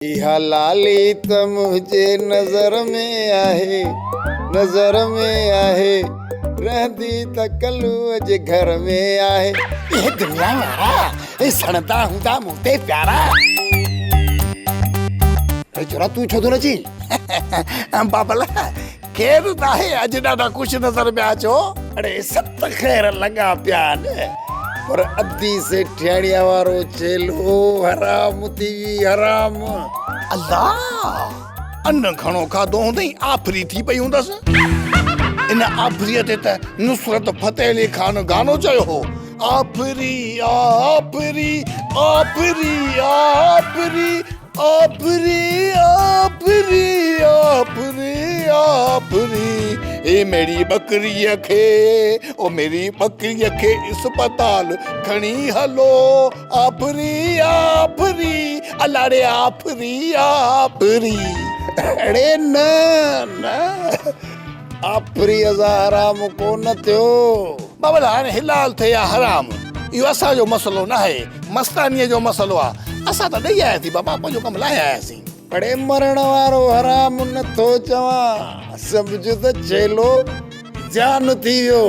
इहा लाली त मुझे नजर में आहे, नजर में आहे, रहंदी त कल्लू जे घर में आहे। ये दुनिया वारा ये सणता हूंदा मूंते प्यारा। अरे छोरा तू छो थो नची? बाबला केर नाहे अॼु ॾाढा कुझु नज़र में अचो। अड़े सत ख़ैर लॻा पिया न, पर अद्दी से ठियाणीअ वारो चेलो हराम थी हराम। अल्लाह अन्न खणो खाधो हूंदई आफरी थी पई हूंदसि। इन आफरीअ ते त नुसरत फ़तेह अली खान गानो चयो हो, आफरी आफरी आफरी आफरी आफरी आफरी आफरी आफरी। ए मेरी बकरीअ खे, ओ मेरी बकरीअ खे अस्पताल खणी हलो। आफरी आफरी अलाड़े आफरी आफरी। अड़े न न आफरी हराम कोन थियो। बाबला हाणे हिलाल थे या हराम इहो असांजो मसलो न आहे, मस्तानीअ जो मसलो आहे। असां त ॾेई आयासीं बाबा, पंहिंजो कमु लाहे आयासीं। अड़े मरण वारो हराम नथो चवां, सम्झ त चेलो जान थी वियो।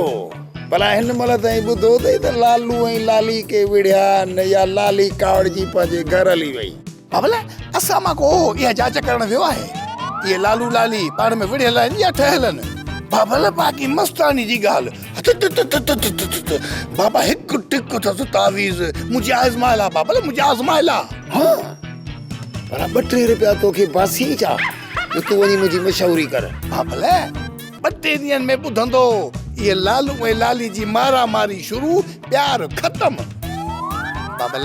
भला हिन महिल ताईं ॿुधो अथई त लालू ऐं लाली के विढ़िया न, या लाली कावड़जी पंहिंजे घर हली वई। बाबला असां मां को इहा जांच करणु वियो आहे, इहे लालू लाली पाण में विढ़ियल आहिनि या ठहियल आहिनि? बाबा बाक़ी मस्तानी जी ॻाल्हि, बाबा हिकु टिक अथसि तावीज़ मुंहिंजी आज़माइला। बाबा मुंहिंजी आज़माइला। हाँ भला 2-3 रुपया तोखे बासी छा जो तूं वञी मुंहिंजी मशहूरी कर? बाबा 2-3 ॾींहंनि में ॿुधंदो इहे लालू ऐं लाली जी मारा मारी शुरू, प्यार ख़तमु। बाबा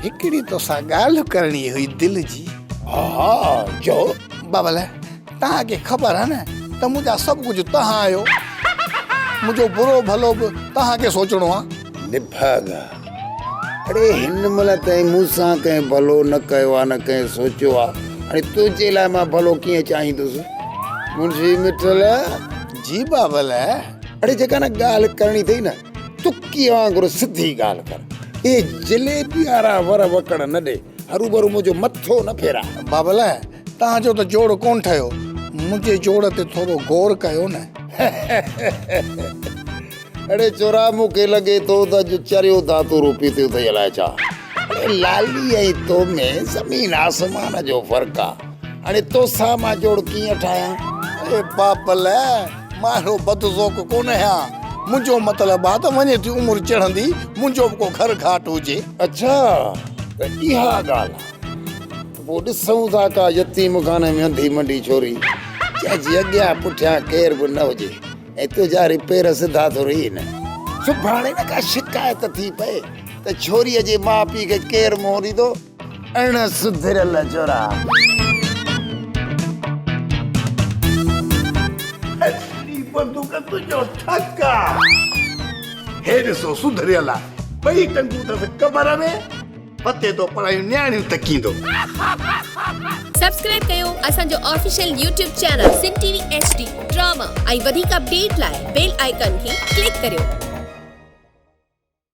हिकिड़ी तोसां ॻाल्हि करणी हुई दिलि जी। हा चओ। बाबा तव्हांखे ख़बर आहे न त मुंहिंजा सभु कुझु तव्हां आहियो, मुंहिंजो बुरो भलो बि तव्हांखे सोचणो आहे। निभागा अड़े हिन महिल ताईं मूंसां कंहिं भलो न कयो आहे, न कंहिं सोचियो आहे। हाणे तुंहिंजे लाइ मां भलो कीअं चाहींदुसि? मुंशी मिठल जी बाबल। अड़े जेका न ॻाल्हि करणी अथई न, तुक्की वांगुरु सिधी ॻाल्हि कर। ये जलेबी वारा वर वकड़ न ॾे, हरू भरू मुंहिंजो मथो न फेरा। बाबल तव्हांजो त जोड़ कोन ठहियो, मुंहिंजे जोड़ ते थोरो गौर कयो न। अड़े चोरा मूंखे लॻे थो त अॼु चरियो धातु रूपी थियो अथई अलाए छा। अड़े लाली ऐं तो में ज़मीन आसमान जो फ़र्क़ु आहे। हाणे तोसां मां जोड़ कीअं ठाहियां? अरे बाबल मां हेड़ो बदज़ोक कोन आहियां। मुंहिंजो मतिलबु आहे त वञे थी उमिरि चढ़ंदी, मुंहिंजो बि को घर घाट हुजे। अच्छा त इहा ॻाल्हि आहे। पोइ ॾिसूं था का यतीम खाने में अंधी मंडी छोरी जंहिंजी अॻियां पुठियां केर बि न हुजे ऐं तुंहिंजा पेर सिधा थो रही न। सुभाणे न का शिकायत थी पए त छोरीअ जे माउ पीउ खे केर मोह ॾींदो? अण सुधरियल चोरा। बंदूक तुंहिंजो ठका हे ॾिसो सुधरियल आहे, ॿई टंगूं अथसि कमर में, पते तो पढ़ायूं न्याणियूं तकींदो। सब्सक्राइब कयो असांजो official YouTube channel Singh TV HD drama ऐं वधीक अपडेट लाइ बेल आइकन खे क्लिक करियो।